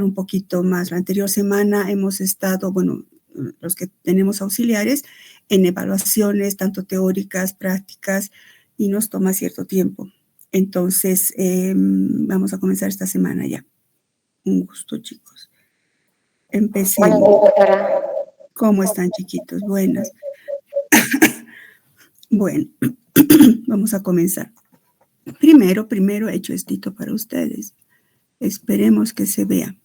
un poquito más. La anterior semana hemos estado, bueno, los que tenemos auxiliares, en evaluaciones, tanto teóricas, prácticas, y nos toma cierto tiempo. Entonces, vamos a comenzar esta semana ya. Un gusto, chicos. Empecemos. ¿Cómo están, chiquitos? Buenas. Bueno, vamos a comenzar. Primero he hecho esto para ustedes. Esperemos que se vea.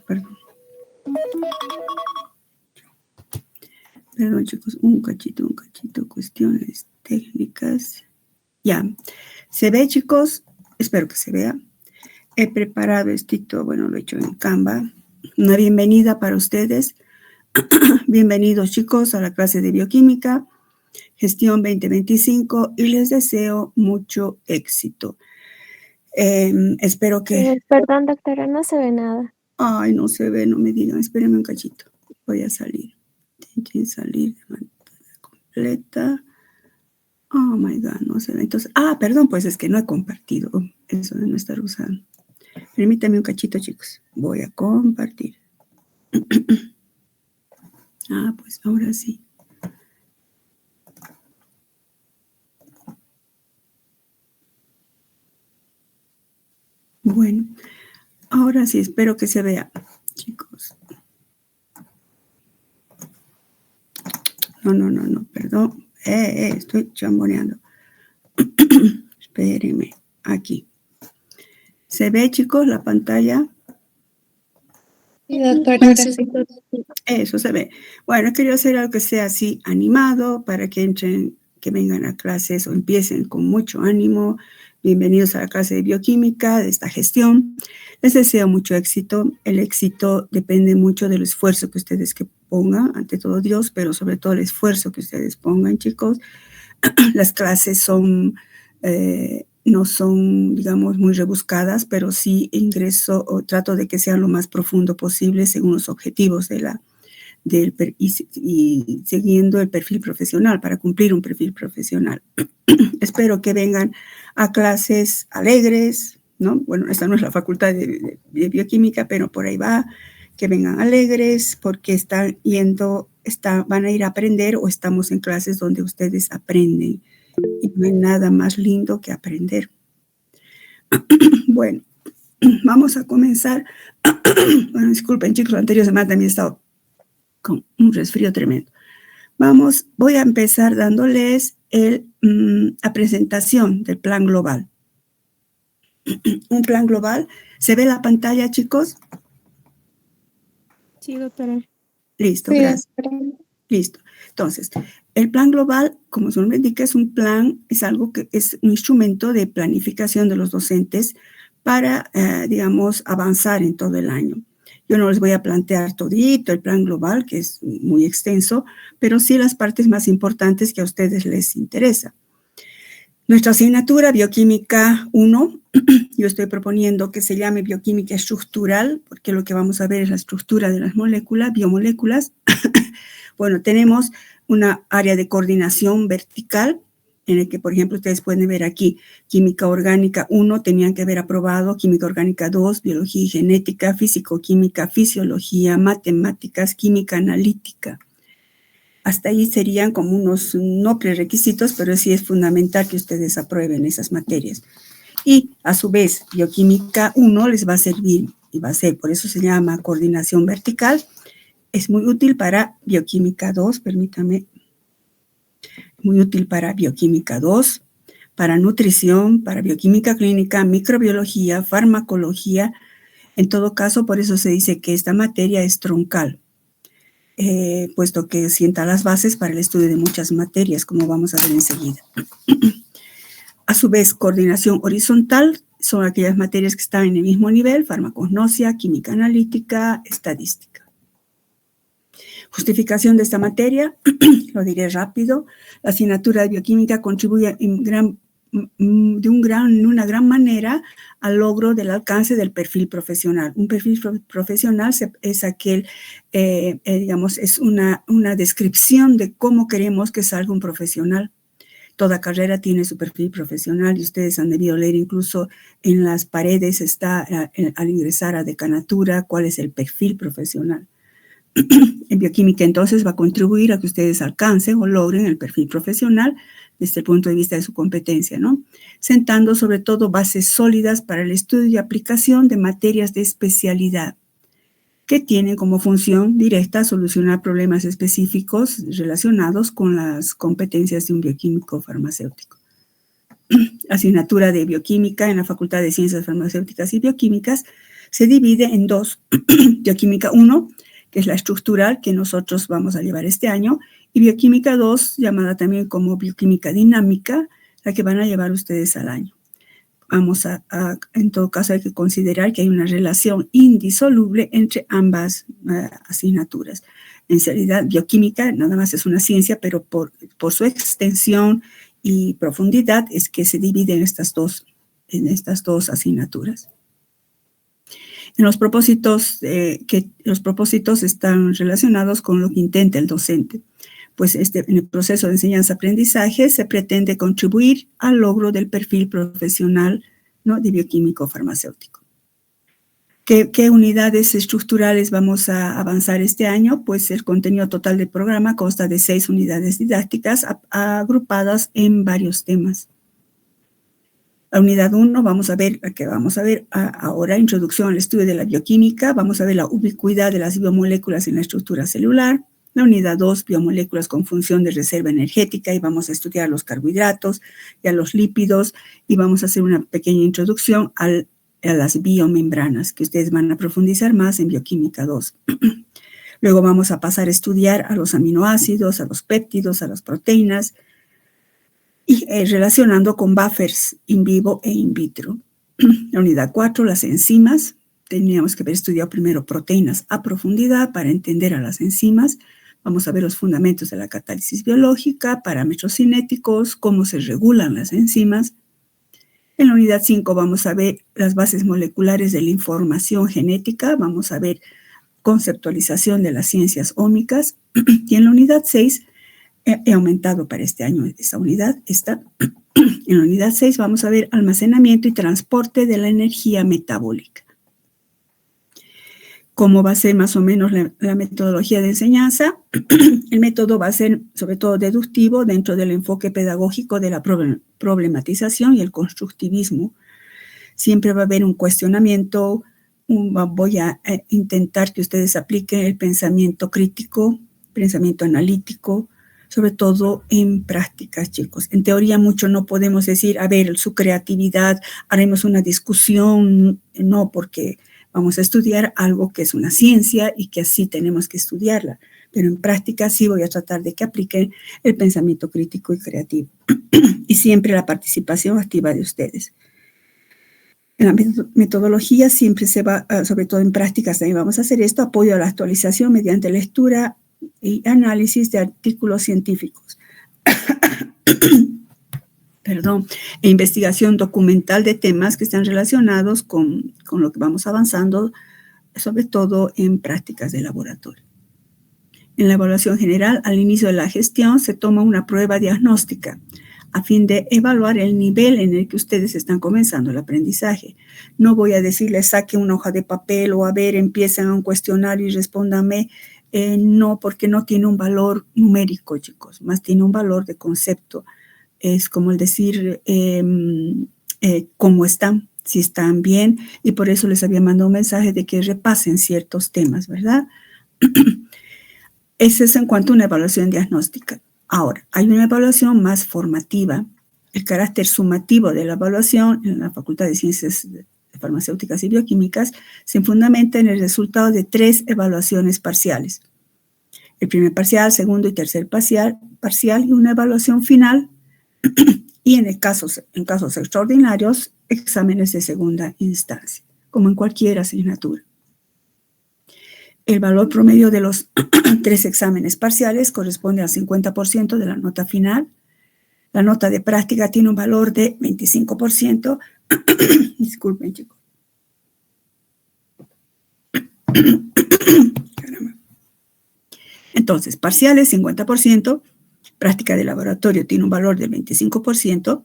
Perdón. Perdón, chicos, un cachito, cuestiones técnicas. Ya, ¿se ve, chicos? Espero que se vea. He preparado esto, bueno, lo he hecho en Canva. Una bienvenida para ustedes. Bienvenidos, chicos, a la clase de bioquímica, gestión 2025, y les deseo mucho éxito. Espero que... Perdón, doctora, no se ve nada. Ay, no se ve, no me digan. Espérenme un cachito. Voy a salir. Intenté salir de pantalla completa. Oh, my God, no se ve. Entonces, perdón, pues es que no he compartido. Eso de no estar usando. Permítanme un cachito, chicos. Voy a compartir. Pues ahora sí. Bueno, ahora sí, espero que se vea, chicos. No, perdón. Estoy chamboneando. Espérenme, aquí. ¿Se ve, chicos, la pantalla? Sí, doctora. Eso se ve. Bueno, quería hacer algo que sea así animado para que entren, que vengan a clases o empiecen con mucho ánimo. Bienvenidos a la clase de bioquímica, de esta gestión. Les deseo mucho éxito. El éxito depende mucho del esfuerzo que ustedes pongan, ante todo Dios, pero sobre todo el esfuerzo que ustedes pongan, chicos. Las clases son... no son, digamos, muy rebuscadas, pero sí ingreso o trato de que sean lo más profundo posible según los objetivos y siguiendo el perfil profesional, para cumplir un perfil profesional. Espero que vengan a clases alegres, ¿no? Bueno, esta no es la facultad de bioquímica, pero por ahí va, que vengan alegres porque van a ir a aprender, o estamos en clases donde ustedes aprenden. Y no hay nada más lindo que aprender. Bueno, vamos a comenzar. Bueno, disculpen, chicos, la anterior semana también he estado con un resfrío tremendo. Voy a empezar dándoles la presentación del plan global. Un plan global. ¿Se ve la pantalla, chicos? Sí, doctora. Listo, sí, gracias. Listo. Entonces, el plan global, como su nombre indica, es un plan, es algo que es un instrumento de planificación de los docentes para, digamos, avanzar en todo el año. Yo no les voy a plantear todito el plan global, que es muy extenso, pero sí las partes más importantes que a ustedes les interesa. Nuestra asignatura Bioquímica 1, yo estoy proponiendo que se llame Bioquímica Estructural, porque lo que vamos a ver es la estructura de las moléculas, biomoléculas. Bueno, tenemos una área de coordinación vertical, en el que, por ejemplo, ustedes pueden ver aquí, Química Orgánica 1, tenían que haber aprobado, Química Orgánica 2, Biología y Genética, Físico-Química, Fisiología, Matemáticas, Química Analítica. Hasta ahí serían como unos no prerequisitos, pero sí es fundamental que ustedes aprueben esas materias. Y, a su vez, Bioquímica 1 les va a servir, y va a ser, por eso se llama coordinación vertical. Es muy útil para Bioquímica 2, permítame. Muy útil para Bioquímica 2, para nutrición, para bioquímica clínica, microbiología, farmacología. En todo caso, por eso se dice que esta materia es troncal, puesto que sienta las bases para el estudio de muchas materias, como vamos a ver enseguida. A su vez, coordinación horizontal son aquellas materias que están en el mismo nivel: farmacognosia, química analítica, estadística. Justificación de esta materia, lo diré rápido. La asignatura de bioquímica contribuye de una gran manera al logro del alcance del perfil profesional. Un perfil profesional es aquel, digamos, es una descripción de cómo queremos que salga un profesional. Toda carrera tiene su perfil profesional y ustedes han debido leer incluso en las paredes está al ingresar a decanatura cuál es el perfil profesional. En bioquímica entonces va a contribuir a que ustedes alcancen o logren el perfil profesional desde el punto de vista de su competencia, ¿no? Sentando sobre todo bases sólidas para el estudio y aplicación de materias de especialidad que tienen como función directa solucionar problemas específicos relacionados con las competencias de un bioquímico farmacéutico. Asignatura de bioquímica en la Facultad de Ciencias Farmacéuticas y Bioquímicas se divide en dos. Bioquímica 1, que es la estructural que nosotros vamos a llevar este año, y bioquímica 2, llamada también como bioquímica dinámica, la que van a llevar ustedes al año. En todo caso, hay que considerar que hay una relación indisoluble entre ambas asignaturas. En realidad, bioquímica nada más es una ciencia, pero por su extensión y profundidad es que se divide en estas dos asignaturas. En los propósitos están relacionados con lo que intenta el docente. Pues en el proceso de enseñanza-aprendizaje se pretende contribuir al logro del perfil profesional, ¿no?, de bioquímico farmacéutico. ¿Qué unidades estructurales vamos a avanzar este año? Pues el contenido total del programa consta de 6 unidades didácticas agrupadas en varios temas. La unidad 1 vamos a ver ahora, introducción al estudio de la bioquímica, vamos a ver la ubicuidad de las biomoléculas en la estructura celular. La unidad 2, biomoléculas con función de reserva energética, y vamos a estudiar los carbohidratos y a los lípidos, y vamos a hacer una pequeña introducción a las biomembranas, que ustedes van a profundizar más en bioquímica 2. Luego vamos a pasar a estudiar a los aminoácidos, a los péptidos, a las proteínas, y relacionando con buffers in vivo e in vitro. La unidad 4, las enzimas. Teníamos que haber estudiado primero proteínas a profundidad para entender a las enzimas. Vamos a ver los fundamentos de la catálisis biológica, parámetros cinéticos, cómo se regulan las enzimas. En la unidad 5 vamos a ver las bases moleculares de la información genética. Vamos a ver conceptualización de las ciencias ómicas. Y en la unidad 6, he aumentado para este año esa unidad. En la unidad 6 vamos a ver almacenamiento y transporte de la energía metabólica. ¿Cómo va a ser más o menos la metodología de enseñanza? El método va a ser sobre todo deductivo dentro del enfoque pedagógico de la problematización y el constructivismo. Siempre va a haber un cuestionamiento. Voy a intentar que ustedes apliquen el pensamiento crítico, pensamiento analítico, sobre todo en prácticas, chicos. En teoría mucho no podemos decir, a ver, su creatividad, haremos una discusión, no, porque vamos a estudiar algo que es una ciencia y que así tenemos que estudiarla. Pero en práctica sí voy a tratar de que apliquen el pensamiento crítico y creativo. Y siempre la participación activa de ustedes. En la metodología siempre se va, sobre todo en prácticas también vamos a hacer esto, apoyo a la actualización mediante lectura y análisis de artículos científicos. E investigación documental de temas que están relacionados con lo que vamos avanzando, sobre todo en prácticas de laboratorio. En la evaluación general, al inicio de la gestión, se toma una prueba diagnóstica a fin de evaluar el nivel en el que ustedes están comenzando el aprendizaje. No voy a decirles, saquen una hoja de papel o a ver, empiecen a un cuestionario y respóndanme. No, porque no tiene un valor numérico, chicos, más tiene un valor de concepto. Es como el decir cómo están, si están bien, y por eso les había mandado un mensaje de que repasen ciertos temas, ¿verdad? Ese es en cuanto a una evaluación diagnóstica. Ahora, hay una evaluación más formativa. El carácter sumativo de la evaluación en la Facultad de Ciencias Farmacéuticas y Bioquímicas se fundamenta en el resultado de 3 evaluaciones parciales. El primer parcial, segundo y tercer parcial y una evaluación final. Y en casos extraordinarios, exámenes de segunda instancia, como en cualquier asignatura. El valor promedio de los 3 exámenes parciales corresponde al 50% de la nota final. La nota de práctica tiene un valor de 25%. Disculpen, chicos. Entonces, parciales 50%, práctica de laboratorio tiene un valor del 25%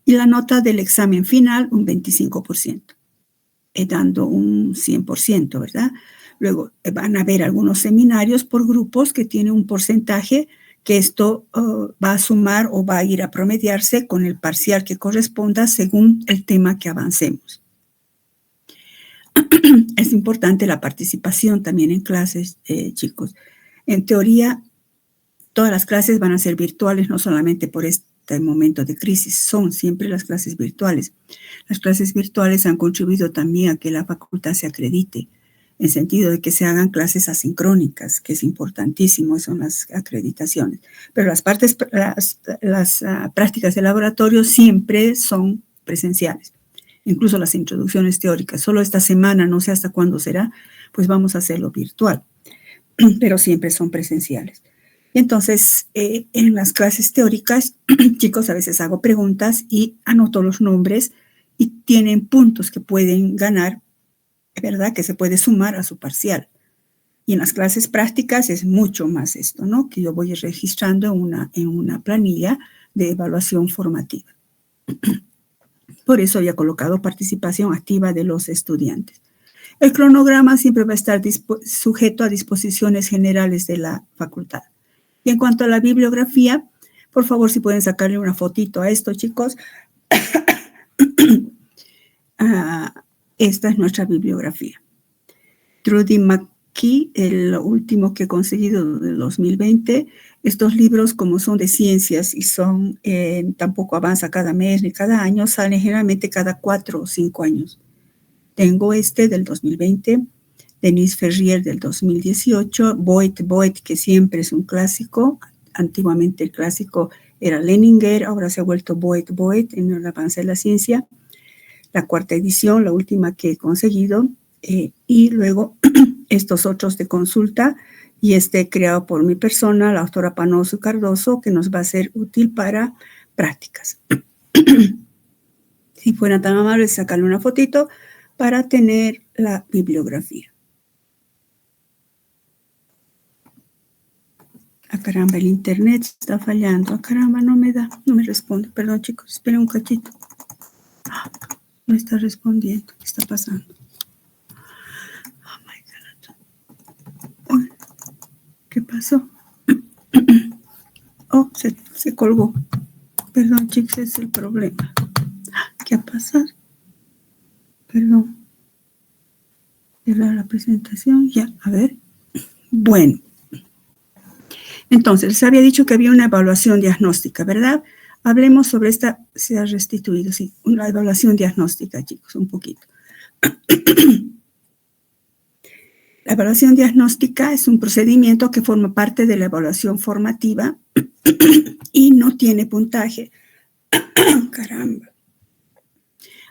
y la nota del examen final un 25%, dando un 100%, ¿verdad? Luego van a haber algunos seminarios por grupos que tienen un porcentaje que esto va a sumar o va a ir a promediarse con el parcial que corresponda según el tema que avancemos. Es importante la participación también en clases, chicos. En teoría, todas las clases van a ser virtuales, no solamente por este momento de crisis, son siempre las clases virtuales. Las clases virtuales han contribuido también a que la facultad se acredite, en sentido de que se hagan clases asincrónicas, que es importantísimo, son las acreditaciones. Pero las prácticas de laboratorio siempre son presenciales, incluso las introducciones teóricas. Solo esta semana, no sé hasta cuándo será, pues vamos a hacerlo virtual, pero siempre son presenciales. Entonces, en las clases teóricas, chicos, a veces hago preguntas y anoto los nombres y tienen puntos que pueden ganar, ¿verdad? Que se puede sumar a su parcial. Y en las clases prácticas es mucho más esto, ¿no? Que yo voy registrando en una planilla de evaluación formativa. Por eso había colocado participación activa de los estudiantes. El cronograma siempre va a estar sujeto a disposiciones generales de la facultad. Y en cuanto a la bibliografía, por favor, si pueden sacarle una fotito a esto, chicos. Esta es nuestra bibliografía. Trudy McKee, el último que he conseguido del 2020. Estos libros, como son de ciencias y son, tampoco avanza cada mes ni cada año, salen generalmente cada 4 o 5 años. Tengo este del 2020, Denise Ferrier del 2018, Boyd, que siempre es un clásico. Antiguamente el clásico era Leninger, ahora se ha vuelto Boyd en el avance de la ciencia. La 4ª edición, la última que he conseguido, y luego estos otros de consulta, y creado por mi persona, la doctora Panoso Cardoso, que nos va a ser útil para prácticas. Si fueran tan amables, sacarle una fotito para tener la bibliografía. Caramba, el internet está fallando. Caramba, no me responde. Perdón, chicos, esperen un cachito. No está respondiendo. ¿Qué está pasando? Oh, my God. ¿Qué pasó? Oh, se colgó. Perdón, chicos, es el problema. ¿Qué ha pasado? Perdón. Cerrar la presentación. Ya, a ver. Bueno. Entonces, les había dicho que había una evaluación diagnóstica, ¿verdad? Hablemos sobre esta, se ha restituido, sí, una evaluación diagnóstica, chicos, un poquito. La evaluación diagnóstica es un procedimiento que forma parte de la evaluación formativa y no tiene puntaje. Caramba.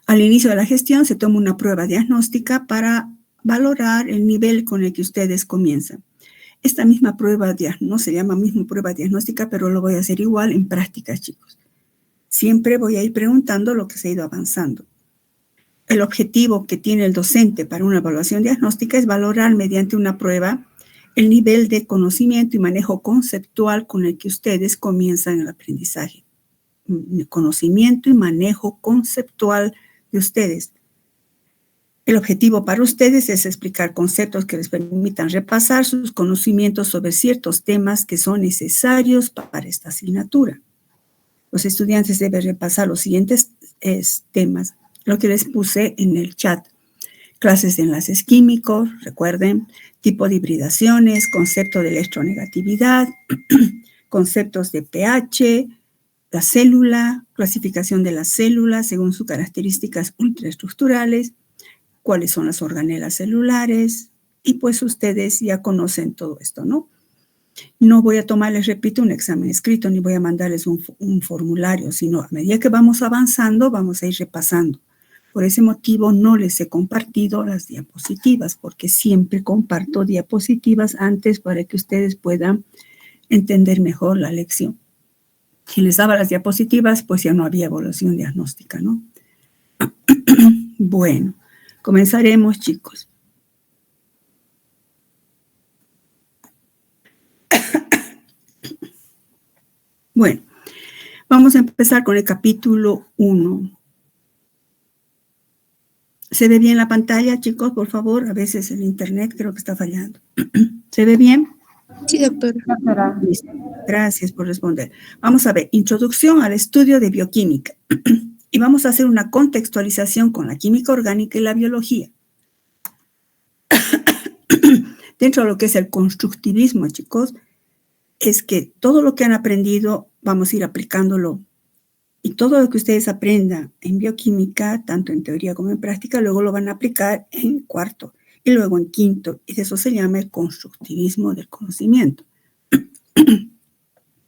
Al inicio de la gestión se toma una prueba diagnóstica para valorar el nivel con el que ustedes comienzan. Esta misma prueba no se llama misma prueba diagnóstica, pero lo voy a hacer igual en prácticas, chicos. Siempre voy a ir preguntando lo que se ha ido avanzando. El objetivo que tiene el docente para una evaluación diagnóstica es valorar mediante una prueba el nivel de conocimiento y manejo conceptual con el que ustedes comienzan el aprendizaje. Conocimiento y manejo conceptual de ustedes. El objetivo para ustedes es explicar conceptos que les permitan repasar sus conocimientos sobre ciertos temas que son necesarios para esta asignatura. Los estudiantes deben repasar los siguientes temas, lo que les puse en el chat. Clases de enlaces químicos, recuerden, tipo de hibridaciones, concepto de electronegatividad, conceptos de pH, la célula, clasificación de las células según sus características ultraestructurales, cuáles son las organelas celulares, y pues ustedes ya conocen todo esto, ¿no? No voy a tomarles, repito, un examen escrito, ni voy a mandarles un formulario, sino a medida que vamos avanzando, vamos a ir repasando. Por ese motivo no les he compartido las diapositivas, porque siempre comparto diapositivas antes para que ustedes puedan entender mejor la lección. Si les daba las diapositivas, pues ya no había evaluación diagnóstica, ¿no? Bueno, comenzaremos, chicos. Bueno, vamos a empezar con el capítulo 1. ¿Se ve bien la pantalla, chicos? Por favor, a veces el internet creo que está fallando. ¿Se ve bien? Sí, doctora. Listo. Gracias por responder. Vamos a ver, introducción al estudio de bioquímica. Y vamos a hacer una contextualización con la química orgánica y la biología. Dentro de lo que es el constructivismo, chicos, es que todo lo que han aprendido vamos a ir aplicándolo. Y todo lo que ustedes aprendan en bioquímica, tanto en teoría como en práctica, luego lo van a aplicar en cuarto y luego en quinto. Y eso se llama el constructivismo del conocimiento.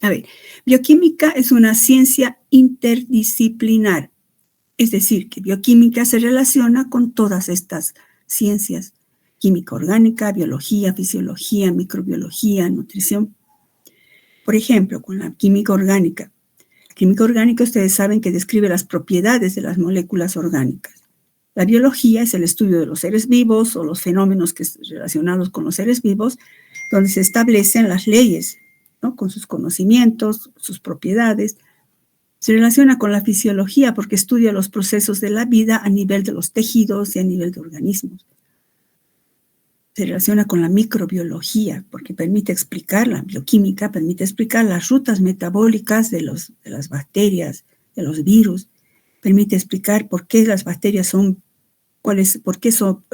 A ver, bioquímica es una ciencia interdisciplinar. Es decir, que bioquímica se relaciona con todas estas ciencias. Química orgánica, biología, fisiología, microbiología, nutrición. Por ejemplo, con la química orgánica. Química orgánica, ustedes saben que describe las propiedades de las moléculas orgánicas. La biología es el estudio de los seres vivos o los fenómenos relacionados con los seres vivos, donde se establecen las leyes, ¿no? Con sus conocimientos, sus propiedades. Se relaciona con la fisiología porque estudia los procesos de la vida a nivel de los tejidos y a nivel de organismos. Se relaciona con la microbiología porque permite explicar, la bioquímica permite explicar las rutas metabólicas de las bacterias, de los virus. Permite explicar por qué las bacterias son,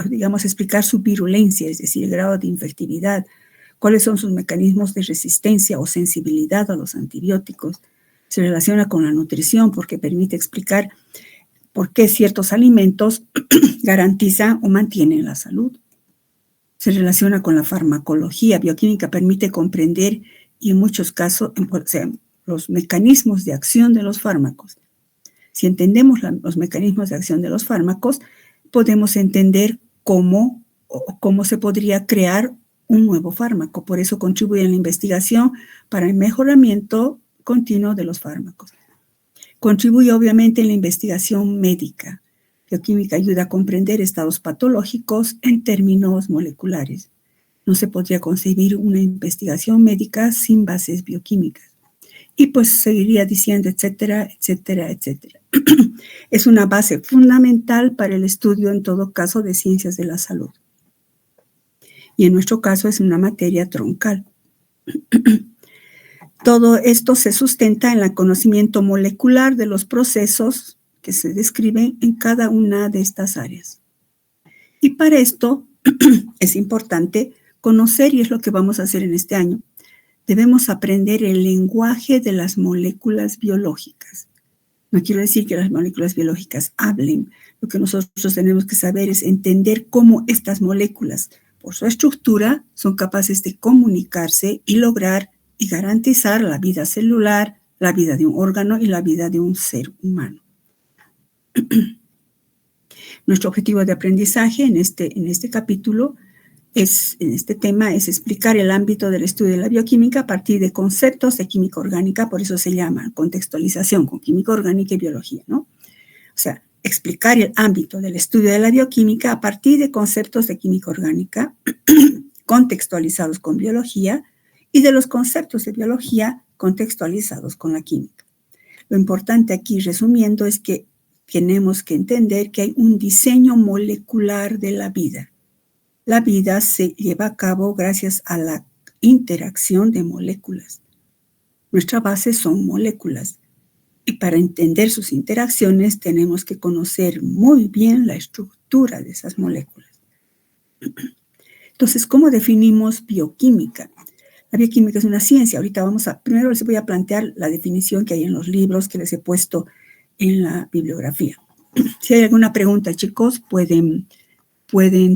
digamos, explicar su virulencia, es decir, el grado de infectividad, cuáles son sus mecanismos de resistencia o sensibilidad a los antibióticos. Se relaciona con la nutrición porque permite explicar por qué ciertos alimentos garantizan o mantienen la salud. Se relaciona con la farmacología. Bioquímica permite comprender y en muchos casos los mecanismos de acción de los fármacos. Si entendemos los mecanismos de acción de los fármacos, podemos entender cómo se podría crear un nuevo fármaco. Por eso contribuye a la investigación para el mejoramiento continuo de los fármacos. Contribuye obviamente en la investigación médica. Bioquímica ayuda a comprender estados patológicos en términos moleculares. No se podría concebir una investigación médica sin bases bioquímicas. Y pues seguiría diciendo, etcétera, etcétera, etcétera. Es una base fundamental para el estudio, en todo caso, de ciencias de la salud. Y en nuestro caso es una materia troncal. Todo esto se sustenta en el conocimiento molecular de los procesos que se describen en cada una de estas áreas. Y para esto es importante conocer, y es lo que vamos a hacer en este año, debemos aprender el lenguaje de las moléculas biológicas. No quiero decir que las moléculas biológicas hablen. Lo que nosotros tenemos que saber es entender cómo estas moléculas, por su estructura, son capaces de comunicarse y lograr y garantizar la vida celular, la vida de un órgano y la vida de un ser humano. Nuestro objetivo de aprendizaje en este capítulo en este tema es explicar el ámbito del estudio de la bioquímica a partir de conceptos de química orgánica, por eso se llama contextualización con química orgánica y biología, ¿no? O sea, explicar el ámbito del estudio de la bioquímica a partir de conceptos de química orgánica contextualizados con biología y de los conceptos de biología contextualizados con la química. Lo importante aquí, resumiendo, es que tenemos que entender que hay un diseño molecular de la vida. La vida se lleva a cabo gracias a la interacción de moléculas. Nuestra base son moléculas. Y para entender sus interacciones tenemos que conocer muy bien la estructura de esas moléculas. Entonces, ¿cómo definimos bioquímica? La bioquímica es una ciencia. Ahorita primero les voy a plantear la definición que hay en los libros que les he puesto en la bibliografía. Si hay alguna pregunta, chicos, pueden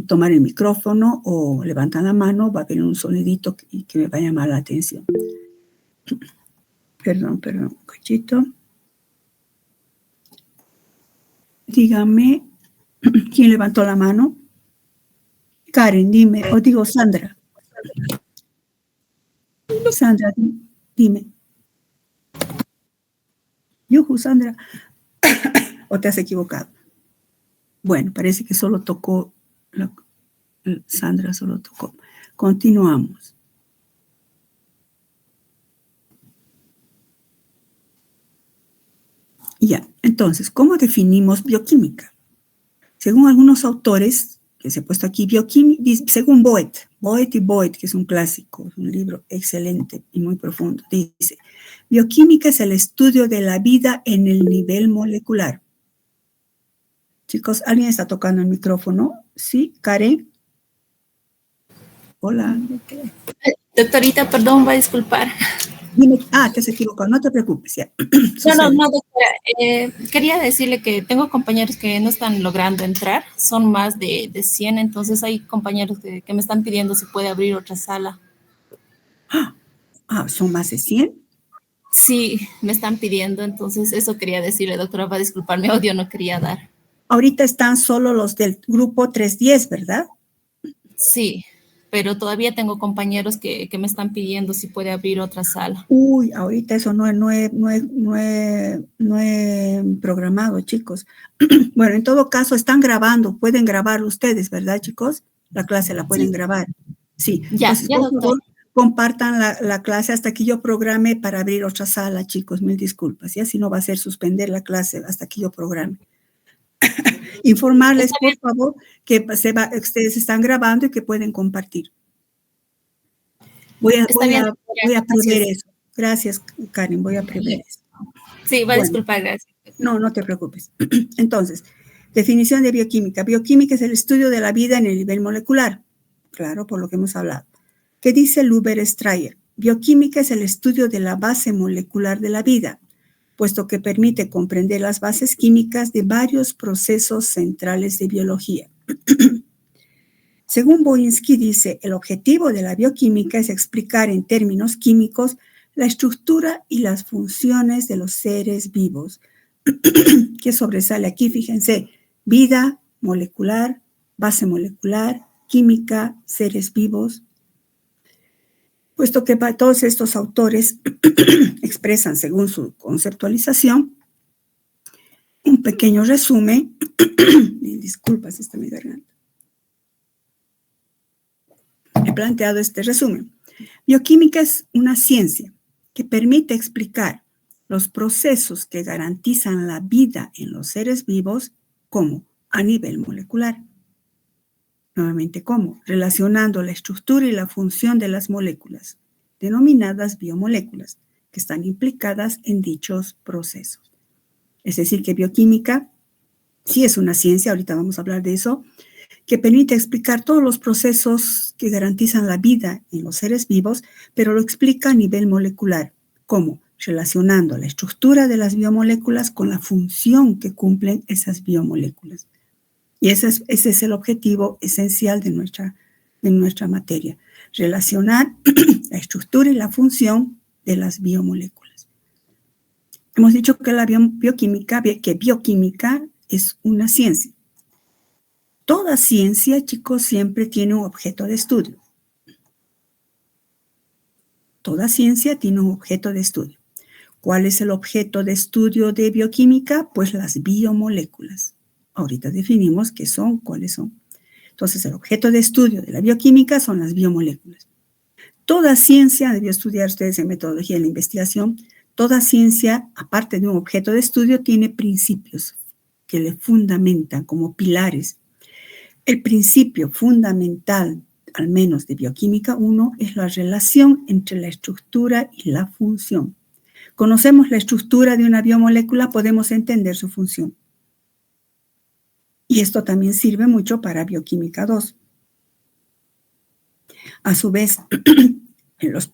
tomar el micrófono o levantar la mano, va a haber un sonidito que me va a llamar la atención. Perdón, un cachito. Dígame, ¿quién levantó la mano? Karen, dime, o digo Sandra. Sandra, dime. Yuhu, Sandra. ¿O te has equivocado? Bueno, parece que solo tocó, Sandra solo tocó. Continuamos. Ya, entonces, ¿cómo definimos bioquímica? Según algunos autores, que se ha puesto aquí, según Boyd y Boyd, que es un clásico, es un libro excelente y muy profundo, dice, bioquímica es el estudio de la vida en el nivel molecular. Chicos, ¿alguien está tocando el micrófono? ¿Sí? ¿Karen? Hola. Doctorita, perdón, va a disculpar. Dime, te has equivocado, no te preocupes, ya. No, doctora. Quería decirle que tengo compañeros que no están logrando entrar, son más de 100, entonces hay compañeros que me están pidiendo si puede abrir otra sala. ¿Son más de 100? Sí, me están pidiendo, entonces eso quería decirle, doctora, va a disculpar, mi audio no quería dar. Ahorita están solo los del grupo 310, ¿verdad? Sí, pero todavía tengo compañeros que me están pidiendo si puede abrir otra sala. Uy, ahorita eso no he programado, chicos. Bueno, en todo caso, están grabando, pueden grabarlo ustedes, ¿verdad, chicos? La clase la pueden grabar. Sí, Ya, entonces, por favor, compartan la clase hasta que yo programe para abrir otra sala, chicos. Mil disculpas, y así no va a ser suspender la clase hasta que yo programe. Informarles, por favor, que ustedes están grabando y que pueden compartir. Voy a prever eso. Gracias, Karen, voy a prever eso. Sí, va a disculpar, gracias. No te preocupes. Entonces, definición de bioquímica. Bioquímica es el estudio de la vida en el nivel molecular. Claro, por lo que hemos hablado. ¿Qué dice Luber Strayer? Bioquímica es el estudio de la base molecular de la vida, puesto que permite comprender las bases químicas de varios procesos centrales de biología. Según Boyinsky dice, el objetivo de la bioquímica es explicar en términos químicos la estructura y las funciones de los seres vivos. ¿Qué sobresale aquí? Fíjense, vida molecular, base molecular, química, seres vivos. Puesto que para todos estos autores expresan, según su conceptualización, un pequeño resumen. Disculpas, está mi garganta. He planteado este resumen. Bioquímica es una ciencia que permite explicar los procesos que garantizan la vida en los seres vivos como a nivel molecular. Nuevamente, ¿cómo? Relacionando la estructura y la función de las moléculas, denominadas biomoléculas, que están implicadas en dichos procesos. Es decir, que bioquímica sí es una ciencia, ahorita vamos a hablar de eso, que permite explicar todos los procesos que garantizan la vida en los seres vivos, pero lo explica a nivel molecular. ¿Cómo? Relacionando la estructura de las biomoléculas con la función que cumplen esas biomoléculas. Y ese es el objetivo esencial de nuestra materia. Relacionar la estructura y la función de las biomoléculas. Hemos dicho que bioquímica es una ciencia. Toda ciencia, chicos, siempre tiene un objeto de estudio. Toda ciencia tiene un objeto de estudio. ¿Cuál es el objeto de estudio de bioquímica? Pues las biomoléculas. Ahorita definimos qué son, cuáles son. Entonces, el objeto de estudio de la bioquímica son las biomoléculas. Toda ciencia, debió estudiar ustedes en metodología de la investigación, toda ciencia, aparte de un objeto de estudio, tiene principios que le fundamentan como pilares. El principio fundamental, al menos de bioquímica 1, es la relación entre la estructura y la función. Conocemos la estructura de una biomolécula, podemos entender su función. Y esto también sirve mucho para bioquímica 2. A su vez,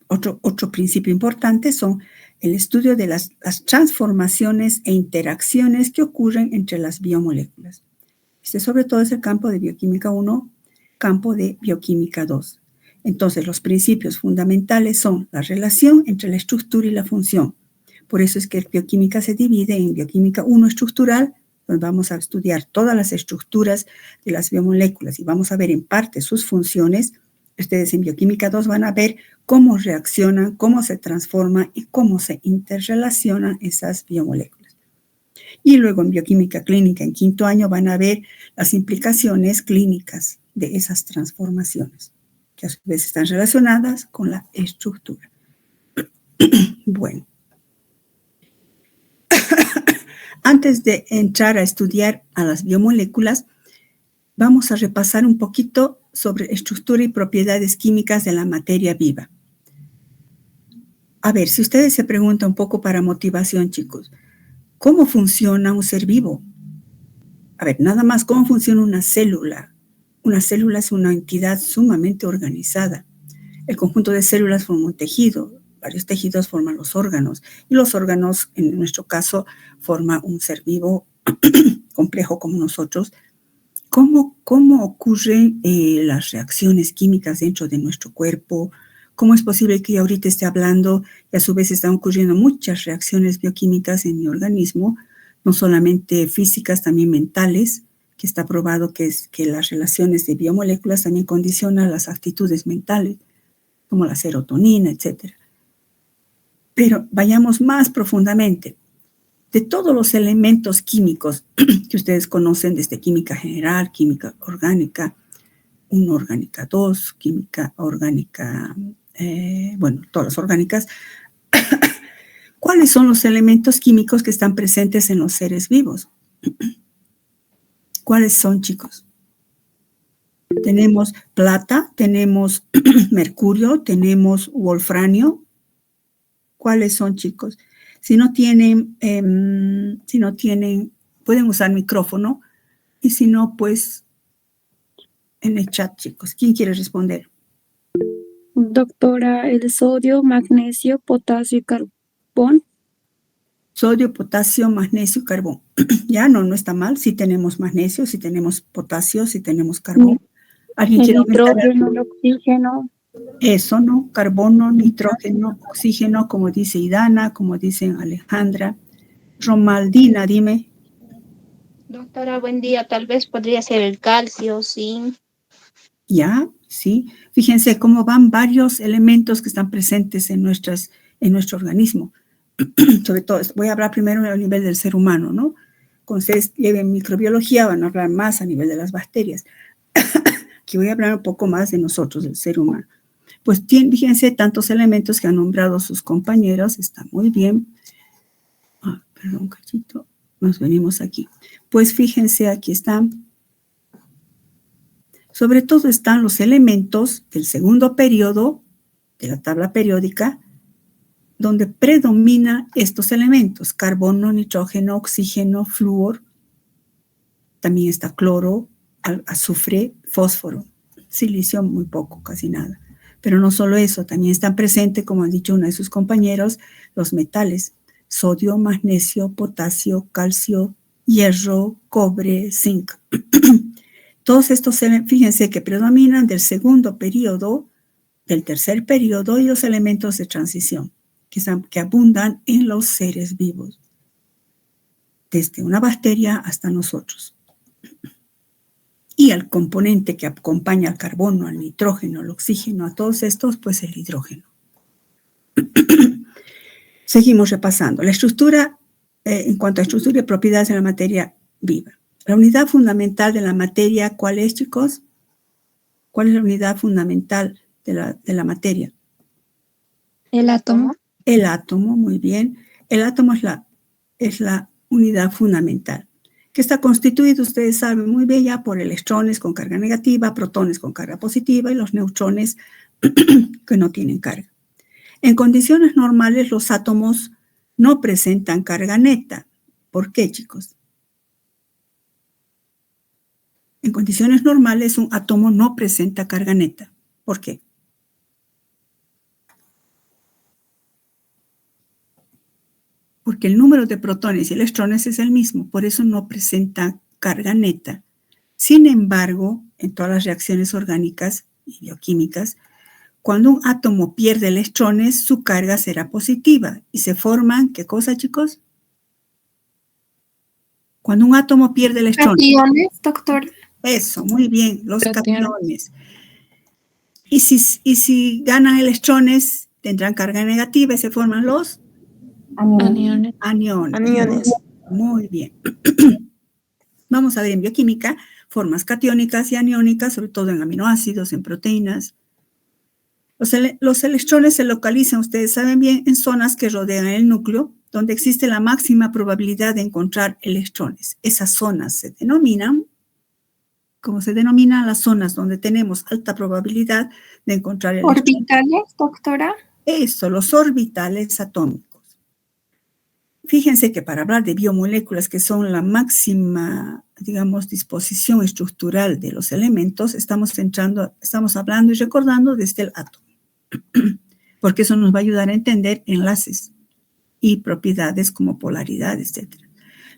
otro principio importante son el estudio de las transformaciones e interacciones que ocurren entre las biomoléculas. Este sobre todo es el campo de bioquímica 1, campo de bioquímica 2. Entonces, los principios fundamentales son la relación entre la estructura y la función. Por eso es que bioquímica se divide en bioquímica 1 estructural, donde vamos a estudiar todas las estructuras de las biomoléculas y vamos a ver en parte sus funciones. Ustedes en bioquímica 2 van a ver cómo reaccionan, cómo se transforman y cómo se interrelacionan esas biomoléculas. Y luego en bioquímica clínica, en quinto año, van a ver las implicaciones clínicas de esas transformaciones, que a su vez están relacionadas con la estructura. Bueno. antes de entrar a estudiar a las biomoléculas, vamos a repasar un poquito sobre estructura y propiedades químicas de la materia viva. A ver, si ustedes se preguntan un poco para motivación, chicos, ¿cómo funciona un ser vivo? A ver, nada más, ¿cómo funciona una célula? Una célula es una entidad sumamente organizada. El conjunto de células forma un tejido, varios tejidos forman los órganos, y los órganos, en nuestro caso, forman un ser vivo complejo como nosotros. ¿Cómo ocurren las reacciones químicas dentro de nuestro cuerpo? ¿Cómo es posible que yo ahorita esté hablando y a su vez están ocurriendo muchas reacciones bioquímicas en mi organismo, no solamente físicas, también mentales, que está probado que las relaciones de biomoléculas también condicionan las actitudes mentales, como la serotonina, etc. Pero vayamos más profundamente. De todos los elementos químicos que ustedes conocen, desde química general, química orgánica, 1, orgánica 2, química orgánica, todas las orgánicas, ¿cuáles son los elementos químicos que están presentes en los seres vivos? ¿Cuáles son, chicos? Tenemos plata, tenemos mercurio, tenemos wolfranio. ¿Cuáles son, chicos? Si no tienen, pueden usar micrófono, y si no, pues en el chat, chicos. ¿Quién quiere responder? Doctora, el sodio, magnesio, potasio y carbón. Sodio, potasio, magnesio y carbón. Ya no está mal. Si tenemos magnesio, si tenemos potasio, si tenemos carbón. ¿Alguien El quiere aumentar? nitrógeno, el oxígeno. Eso, ¿no? Carbono, nitrógeno, oxígeno, como dice Idana, como dice Alejandra. Romaldina, dime. Doctora, buen día. Tal vez podría ser el calcio, zinc. Ya, sí. Fíjense cómo van varios elementos que están presentes en nuestro organismo. Sobre todo, voy a hablar primero a nivel del ser humano, ¿no? Cuando ustedes lleven microbiología van a hablar más a nivel de las bacterias. Aquí voy a hablar un poco más de nosotros, del ser humano. Pues fíjense tantos elementos que han nombrado sus compañeros, está muy bien. Perdón, cachito, nos venimos aquí. Pues fíjense, aquí están. Sobre todo están los elementos del segundo periodo de la tabla periódica, donde predominan estos elementos: carbono, nitrógeno, oxígeno, flúor. También está cloro, azufre, fósforo, silicio muy poco, casi nada. Pero no solo eso, también están presentes, como ha dicho uno de sus compañeros, los metales: sodio, magnesio, potasio, calcio, hierro, cobre, zinc. Todos estos, fíjense que predominan del segundo periodo, del tercer periodo, y los elementos de transición que abundan en los seres vivos, desde una bacteria hasta nosotros. Y al componente que acompaña al carbono, al nitrógeno, al oxígeno, a todos estos, pues el hidrógeno. Seguimos repasando. La estructura, en cuanto a estructura y propiedades de la materia viva. La unidad fundamental de la materia, ¿cuál es, chicos? ¿Cuál es la unidad fundamental de la materia? El átomo. El átomo, muy bien. El átomo es la unidad fundamental, que está constituido, ustedes saben muy bien, ya por electrones con carga negativa, protones con carga positiva y los neutrones que no tienen carga. En condiciones normales, los átomos no presentan carga neta. ¿Por qué, chicos? En condiciones normales, un átomo no presenta carga neta. ¿Por qué? Porque el número de protones y electrones es el mismo, por eso no presenta carga neta. Sin embargo, en todas las reacciones orgánicas y bioquímicas, cuando un átomo pierde electrones, su carga será positiva y se forman, ¿qué cosa, chicos? Cuando un átomo pierde electrones. Cationes, doctor. Eso, muy bien, los cationes. Y si ganan electrones, tendrán carga negativa y se forman los Aniones. aniones. Muy bien. Vamos a ver en bioquímica formas catiónicas y aniónicas, sobre todo en aminoácidos, en proteínas. Los electrones se localizan, ustedes saben bien, en zonas que rodean el núcleo, donde existe la máxima probabilidad de encontrar electrones. Esas zonas se denominan, como se denominan las zonas donde tenemos alta probabilidad de encontrar electrones. ¿Orbitales, doctora? Eso, los orbitales atómicos. Fíjense que para hablar de biomoléculas, que son la máxima, digamos, disposición estructural de los elementos, estamos hablando y recordando desde el átomo, porque eso nos va a ayudar a entender enlaces y propiedades como polaridad, etc.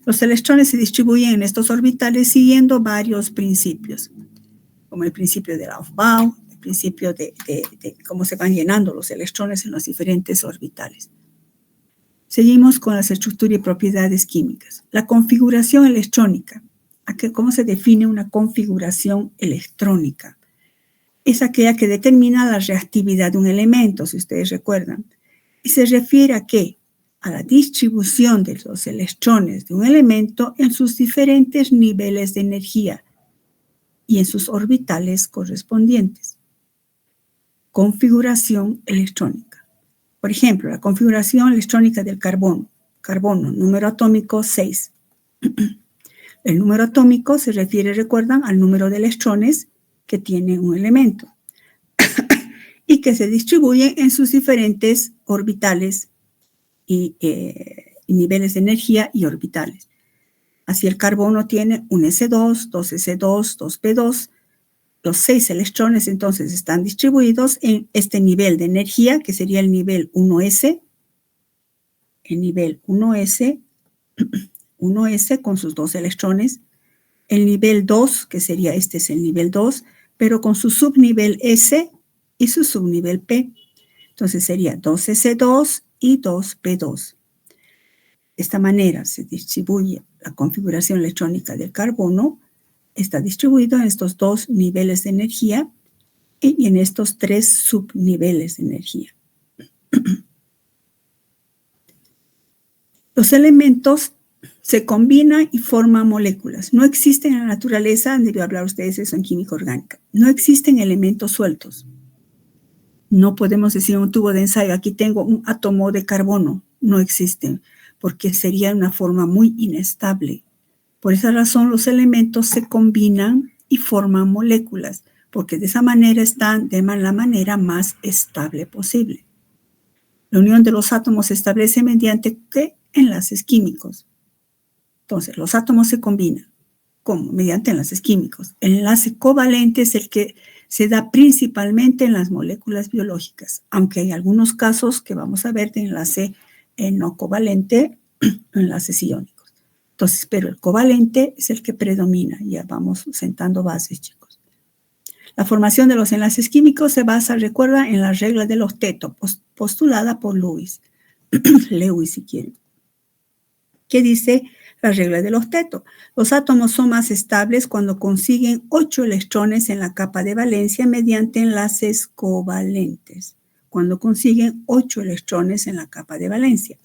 Los electrones se distribuyen en estos orbitales siguiendo varios principios, como el principio de Aufbau, el principio de cómo se van llenando los electrones en los diferentes orbitales. Seguimos con las estructuras y propiedades químicas. La configuración electrónica. ¿Cómo se define una configuración electrónica? Es aquella que determina la reactividad de un elemento, si ustedes recuerdan. Y se refiere a qué? A la distribución de los electrones de un elemento en sus diferentes niveles de energía y en sus orbitales correspondientes. Configuración electrónica. Por ejemplo, la configuración electrónica del carbono. Carbono, número atómico 6. El número atómico se refiere, recuerdan, al número de electrones que tiene un elemento y que se distribuyen en sus diferentes orbitales y niveles de energía y orbitales. Así el carbono tiene un S2, 2S2, 2P2. Los 6 electrones entonces están distribuidos en este nivel de energía, que sería el nivel 1S. El nivel 1S con sus 2 electrones. El nivel 2, que sería este es el nivel 2, pero con su subnivel S y su subnivel P. Entonces sería 2S2 y 2P2. De esta manera se distribuye la configuración electrónica del carbono. Está distribuido en estos 2 niveles de energía y en estos 3 subniveles de energía. Los elementos se combinan y forman moléculas. No existen en la naturaleza, han debido hablar ustedes eso en química orgánica, no existen elementos sueltos. No podemos decir en un tubo de ensayo, aquí tengo un átomo de carbono. No existen, porque sería una forma muy inestable. Por esa razón, los elementos se combinan y forman moléculas, porque de esa manera están de la manera más estable posible. La unión de los átomos se establece mediante ¿qué? Enlaces químicos. Entonces, los átomos se combinan. ¿Cómo? Mediante enlaces químicos. El enlace covalente es el que se da principalmente en las moléculas biológicas, aunque hay algunos casos que vamos a ver de enlace no covalente, enlaces iónicos. Entonces, pero el covalente es el que predomina. Ya vamos sentando bases, chicos. La formación de los enlaces químicos se basa, recuerda, en la regla del octeto, postulada por Lewis. Lewis, si quieren. ¿Qué dice la regla del octeto? Los átomos son más estables cuando consiguen 8 electrones en la capa de valencia mediante enlaces covalentes. Cuando consiguen 8 electrones en la capa de valencia.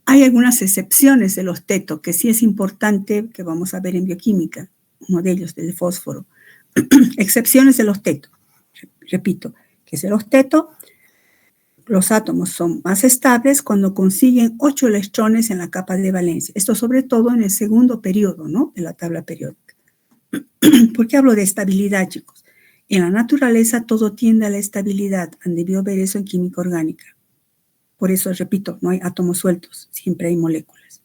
Hay algunas excepciones del octeto que sí es importante que vamos a ver en bioquímica. Uno de ellos, del fósforo. Excepciones del octeto. Repito, que es el octeto. Los átomos son más estables cuando consiguen 8 electrones en la capa de valencia. Esto sobre todo en el segundo periodo, ¿no? De la tabla periódica. ¿Por qué hablo de estabilidad, chicos? En la naturaleza todo tiende a la estabilidad. Han debido ver eso en química orgánica. Por eso, repito, no hay átomos sueltos. Siempre hay moléculas.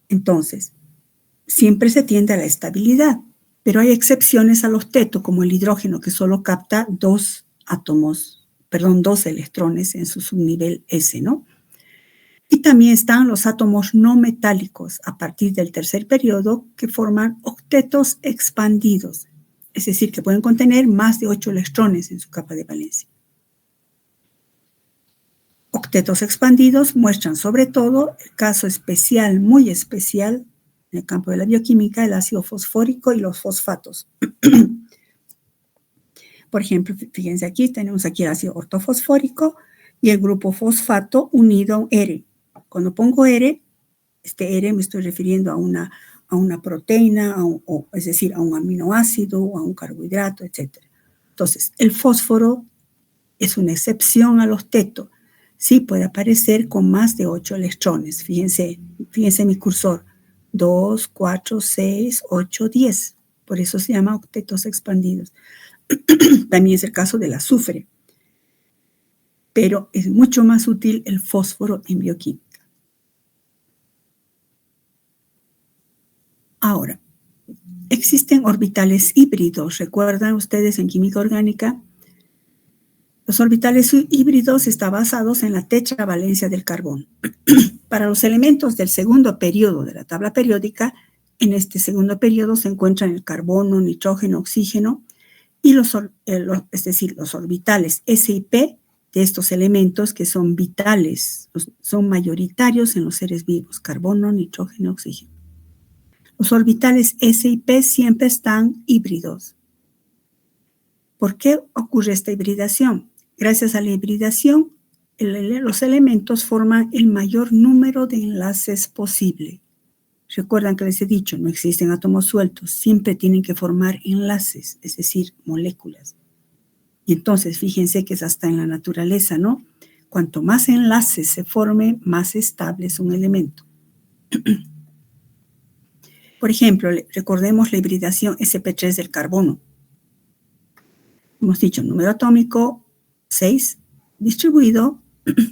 Entonces, siempre se tiende a la estabilidad. Pero hay excepciones al octeto, como el hidrógeno, que solo capta 2 electrones en su subnivel S, ¿no? Y también están los átomos no metálicos a partir del tercer periodo que forman octetos expandidos, es decir, que pueden contener más de 8 electrones en su capa de valencia. Octetos expandidos muestran sobre todo el caso especial, muy especial, en el campo de la bioquímica, el ácido fosfórico y los fosfatos. Por ejemplo, fíjense aquí, tenemos aquí el ácido ortofosfórico y el grupo fosfato unido a un R. Cuando pongo R, este R me estoy refiriendo a una proteína, es decir, a un aminoácido, a un carbohidrato, etc. Entonces, el fósforo es una excepción al octeto. sí puede aparecer con más de 8 electrones. Fíjense mi cursor. 2, 4, 6, 8, 10. Por eso se llama octetos expandidos. También es el caso del azufre. Pero es mucho más útil el fósforo en bioquímica. Ahora, existen orbitales híbridos. ¿Recuerdan ustedes en química orgánica? Los orbitales híbridos están basados en la tetravalencia del carbono. Para los elementos del segundo periodo de la tabla periódica, en este segundo periodo se encuentran el carbono, nitrógeno, oxígeno, y los orbitales S y P de estos elementos que son vitales, son mayoritarios en los seres vivos, carbono, nitrógeno, oxígeno. Los orbitales S y P siempre están híbridos. ¿Por qué ocurre esta hibridación? Gracias a la hibridación, los elementos forman el mayor número de enlaces posible. Recuerdan que les he dicho, no existen átomos sueltos, siempre tienen que formar enlaces, es decir, moléculas. Y entonces, fíjense que es hasta en la naturaleza, ¿no? Cuanto más enlaces se formen, más estable es un elemento. Por ejemplo, recordemos la hibridación sp3 del carbono. Hemos dicho número atómico 6, distribuido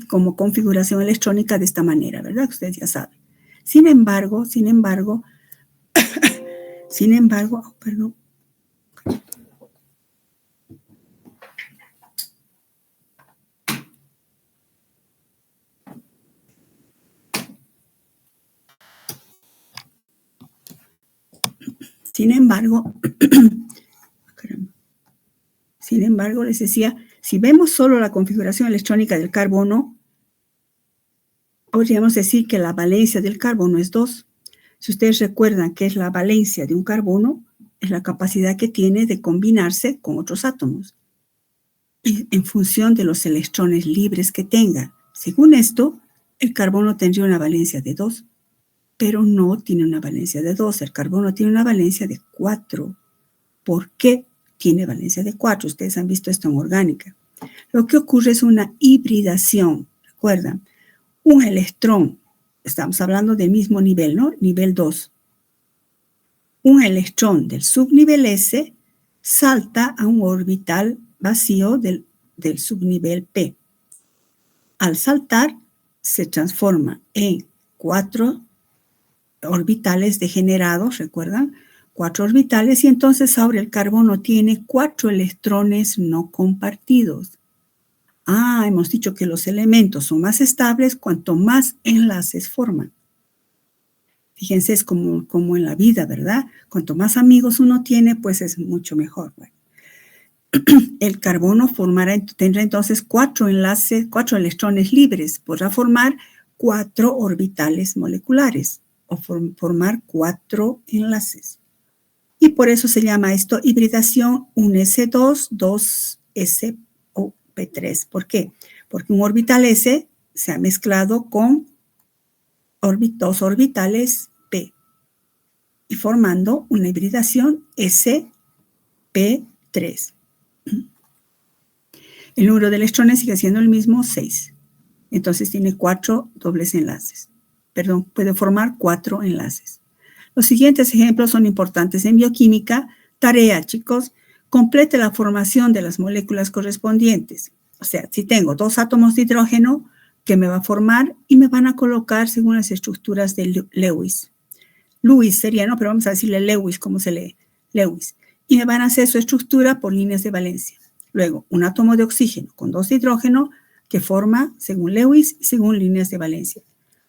como configuración electrónica de esta manera, ¿verdad? Ustedes ya saben. Sin embargo, perdón. Sin embargo, les decía, si vemos solo la configuración electrónica del carbono, podríamos decir que la valencia del carbono es 2. Si ustedes recuerdan qué es la valencia de un carbono, es la capacidad que tiene de combinarse con otros átomos. Y en función de los electrones libres que tenga. Según esto, el carbono tendría una valencia de 2, pero no tiene una valencia de 2. El carbono tiene una valencia de 4. ¿Por qué tiene valencia de 4? Ustedes han visto esto en orgánica. Lo que ocurre es una hibridación. ¿Recuerdan? Un electrón, estamos hablando del mismo nivel, ¿no? Nivel 2. Un electrón del subnivel S salta a un orbital vacío del subnivel P. Al saltar, se transforma en 4 orbitales degenerados, ¿recuerdan? 4 orbitales, y entonces ahora el carbono tiene 4 electrones no compartidos. Hemos dicho que los elementos son más estables cuanto más enlaces forman. Fíjense, es como en la vida, ¿verdad? Cuanto más amigos uno tiene, pues es mucho mejor. Bueno. El carbono tendrá entonces 4 enlaces, 4 electrones libres. Podrá formar 4 orbitales moleculares o formar 4 enlaces. Y por eso se llama esto hibridación 1s2, 2s o P3. ¿Por qué? Porque un orbital S se ha mezclado con 2 orbitales P y formando una hibridación sp3. El número de electrones sigue siendo el mismo, 6. Entonces tiene 4 dobles enlaces. Perdón, puede formar 4 enlaces. Los siguientes ejemplos son importantes en bioquímica. Tarea, chicos, complete la formación de las moléculas correspondientes. O sea, si tengo 2 átomos de hidrógeno, ¿qué me va a formar? Y me van a colocar según las estructuras de Lewis. Lewis sería, ¿no? Pero vamos a decirle Lewis, ¿cómo se lee? Lewis. Y me van a hacer su estructura por líneas de valencia. Luego, un átomo de oxígeno con 2 de hidrógeno que forma según Lewis y según líneas de valencia.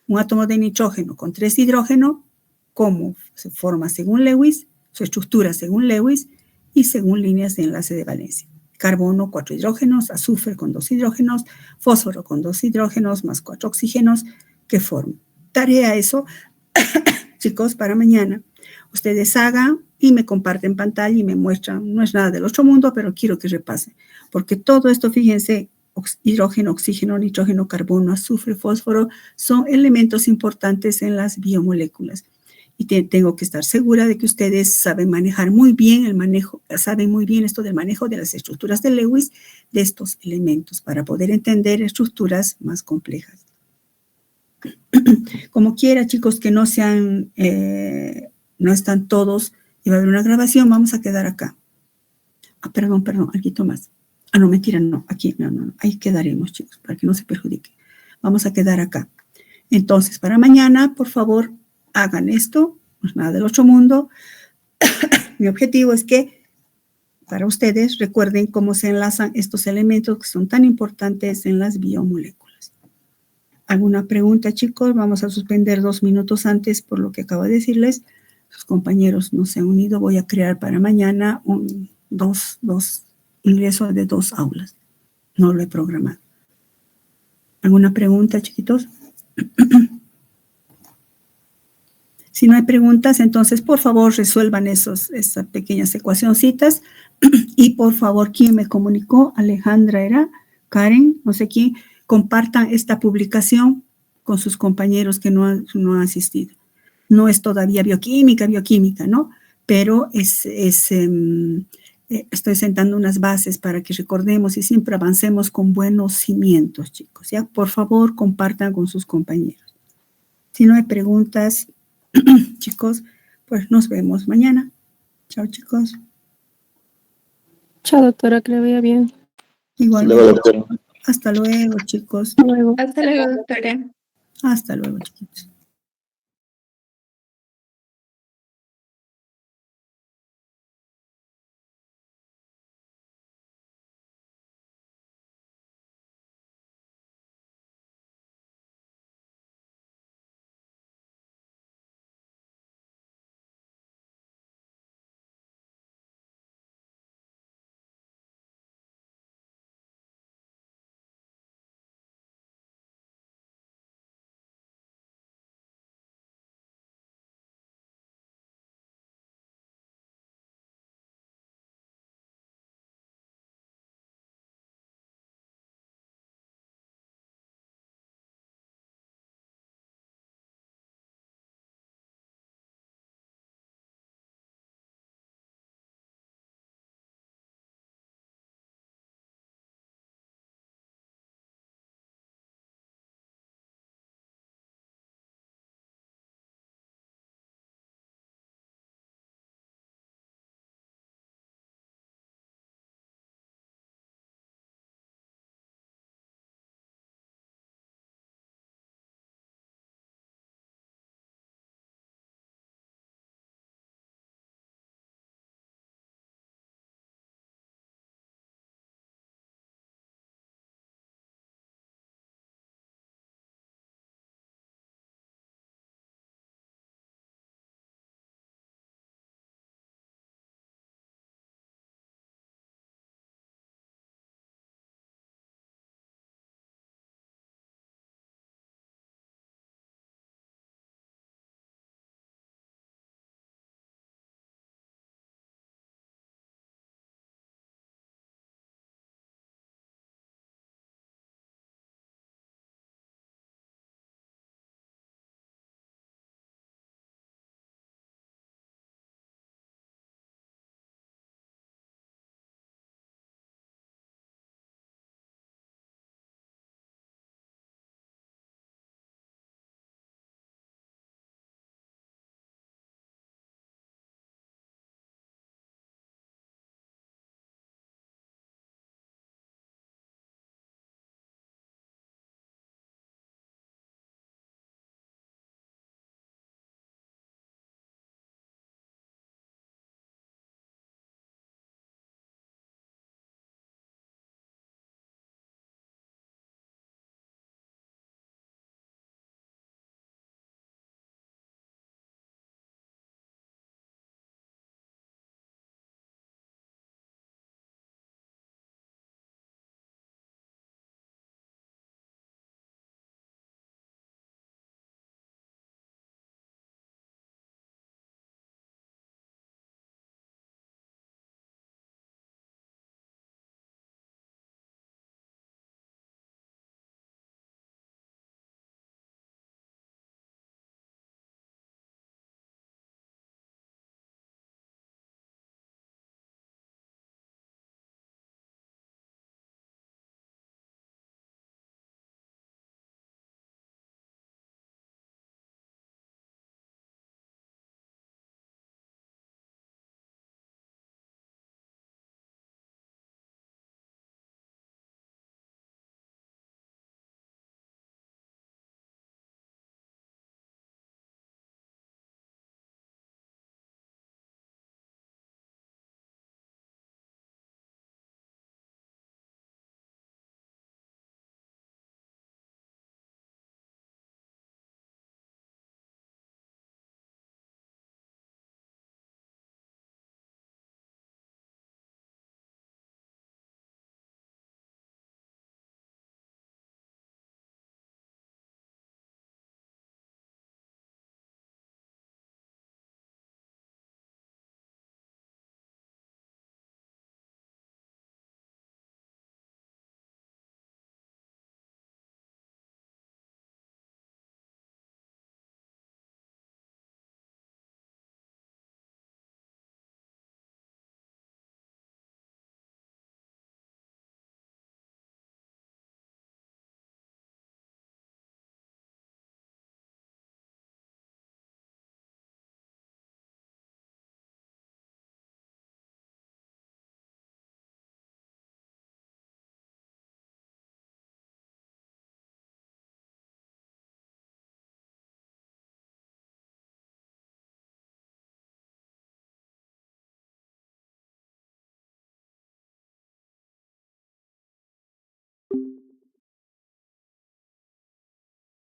Un átomo de nitrógeno con 3 de hidrógeno, cómo se forma según Lewis, su estructura según Lewis y según líneas de enlace de valencia. Carbono, 4 hidrógenos, azufre con 2 hidrógenos, fósforo con 2 hidrógenos más 4 oxígenos que forman. Tarea eso, chicos, para mañana. Ustedes hagan y me comparten pantalla y me muestran. No es nada del otro mundo, pero quiero que repasen. Porque todo esto, fíjense, hidrógeno, oxígeno, nitrógeno, carbono, azufre, fósforo, son elementos importantes en las biomoléculas. y tengo que estar segura de que ustedes saben manejar muy bien saben muy bien esto del manejo de las estructuras de Lewis, de estos elementos, para poder entender estructuras más complejas. Como quiera, chicos, que no sean, no están todos, y va a haber una grabación, vamos a quedar acá. Ah, perdón, algo más. Ah, no, mentira, no, aquí, no, ahí quedaremos, chicos, para que no se perjudique. Vamos a quedar acá. Entonces, para mañana, por favor, hagan esto, no es nada del otro mundo. Mi objetivo es que para ustedes recuerden cómo se enlazan estos elementos que son tan importantes en las biomoléculas. ¿Alguna pregunta, chicos? Vamos a suspender 2 minutos antes por lo que acabo de decirles. Sus compañeros no se han unido. Voy a crear para mañana dos ingresos de 2 aulas. No lo he programado. ¿Alguna pregunta, chiquitos? Si no hay preguntas, entonces, por favor, resuelvan esas pequeñas ecuacioncitas. Y, por favor, ¿quién me comunicó? Alejandra era, Karen, no sé quién. Compartan esta publicación con sus compañeros que no han asistido. No es todavía bioquímica, ¿no? Pero estoy sentando unas bases para que recordemos y siempre avancemos con buenos cimientos, chicos. ¿Ya? Por favor, compartan con sus compañeros. Si no hay preguntas, chicos, pues nos vemos mañana. Chao, chicos. Chao, doctora, que le vaya bien. Igualmente. Hasta luego, chicos. Hasta luego. Hasta luego, doctora. Hasta luego, chicos.